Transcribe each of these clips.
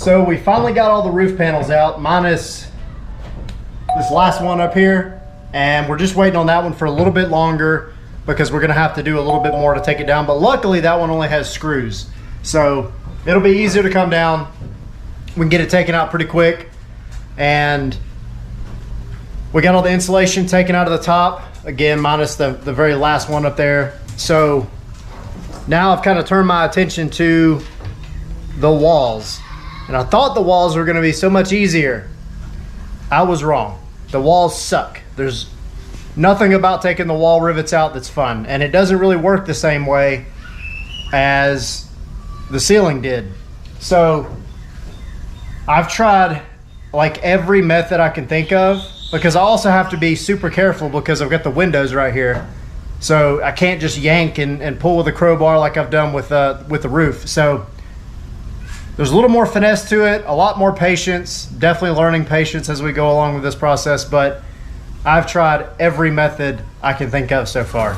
So we finally got all the roof panels out, minus this last one up here, and we're just waiting on that one for a little bit longer because we're gonna have to do a little bit more to take it down. But luckily that one only has screws, so it'll be easier to come down. We can get it taken out pretty quick, and we got all the insulation taken out of the top, again, minus the very last one up there. So now I've kind of turned my attention to the walls. And I thought the walls were gonna be so much easier. I was wrong. The walls suck. There's nothing about taking the wall rivets out that's fun. And it doesn't really work the same way as the ceiling did. So I've tried like every method I can think of, because I also have to be super careful because I've got the windows right here. So I can't just yank and pull with a crowbar like I've done with the roof. So there's a little more finesse to it, a lot more patience, definitely learning patience as we go along with this process, but I've tried every method I can think of so far.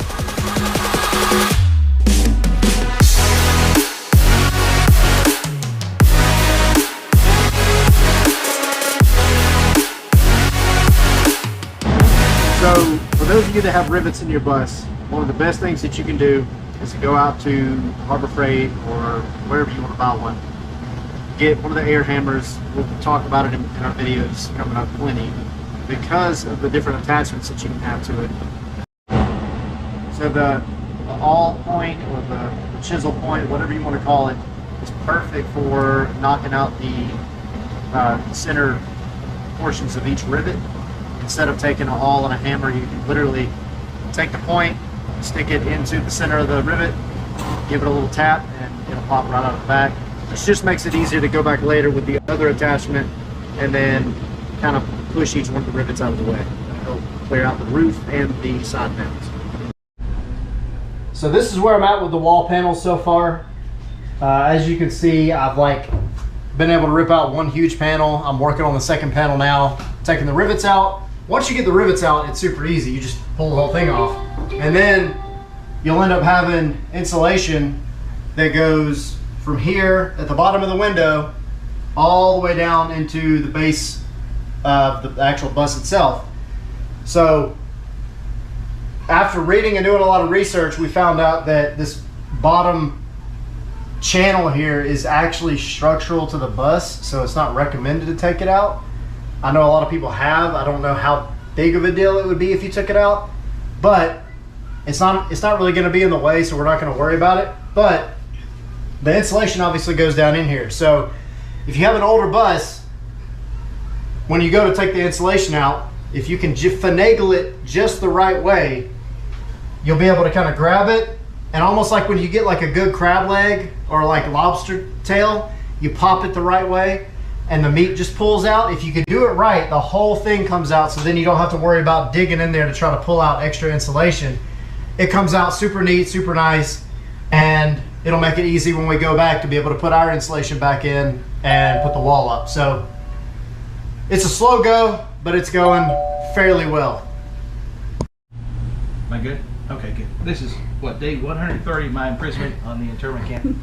So for those of you that have rivets in your bus, one of the best things that you can do is to go out to Harbor Freight or wherever you want to buy one. Get one of the air hammers. We'll talk about it in our videos coming up plenty, because of the different attachments that you can have to it. So the awl point or the chisel point, whatever you want to call it, is perfect for knocking out the center portions of each rivet. Instead of taking an awl and a hammer, you can literally take the point, stick it into the center of the rivet, give it a little tap, and it'll pop right out of the back. This just makes it easier to go back later with the other attachment and then kind of push each one of the rivets out of the way. It'll clear out the roof and the side panels. So this is where I'm at with the wall panels so far. As you can see, I've been able to rip out one huge panel. I'm working on the second panel now, taking the rivets out. Once you get the rivets out, it's super easy. You just pull the whole thing off. And then you'll end up having insulation that goes from here at the bottom of the window all the way down into the base of the actual bus itself. So after reading and doing a lot of research, we found out that this bottom channel here is actually structural to the bus, so it's not recommended to take it out. I know a lot of people have. I don't know how big of a deal it would be if you took it out, but it's not really going to be in the way, so we're not going to worry about it. But the insulation obviously goes down in here. So if you have an older bus, when you go to take the insulation out, if you can finagle it just the right way, you'll be able to kind of grab it, and almost like when you get like a good crab leg or like lobster tail, you pop it the right way and the meat just pulls out. If you can do it right, the whole thing comes out, so then you don't have to worry about digging in there to try to pull out extra insulation. It comes out super neat, super nice, and it'll make it easy when we go back to be able to put our insulation back in and put the wall up. So it's a slow go, but it's going fairly well. Am I good? Okay, good. This is what, day 130 of my imprisonment on the internment camp.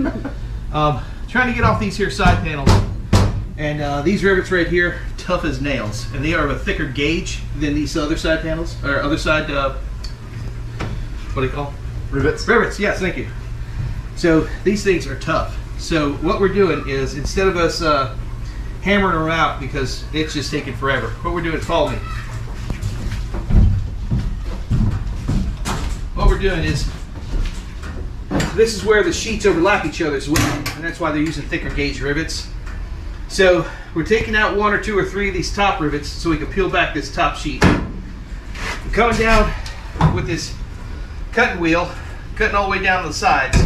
Trying to get off these here side panels, and these rivets right here, tough as nails, and they are of a thicker gauge than these other side panels, or other side, what do you call them? Rivets. Rivets, yes, thank you. So these things are tough. So what we're doing is, instead of us hammering them out because it's just taking forever, what we're doing is, follow me. What we're doing is, this is where the sheets overlap each other's with, and that's why they're using thicker gauge rivets. So we're taking out 1 or 2 or 3 of these top rivets so we can peel back this top sheet. We're coming down with this cutting wheel, cutting all the way down to the sides,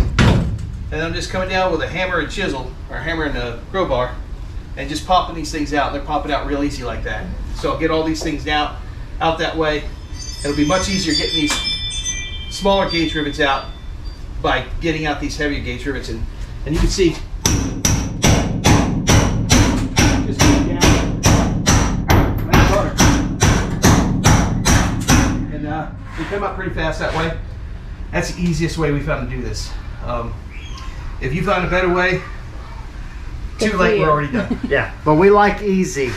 and I'm just coming down with a hammer and chisel, or hammer and a crowbar, and just popping these things out. They're popping out real easy like that. So I'll get all these things out that way. It'll be much easier getting these smaller gauge rivets out by getting out these heavier gauge rivets, and you can see just going down like butter, and they come out pretty fast that way. That's the easiest way we found to do this. If you find a better way, Too late, we're already done. Yeah, but we like easy.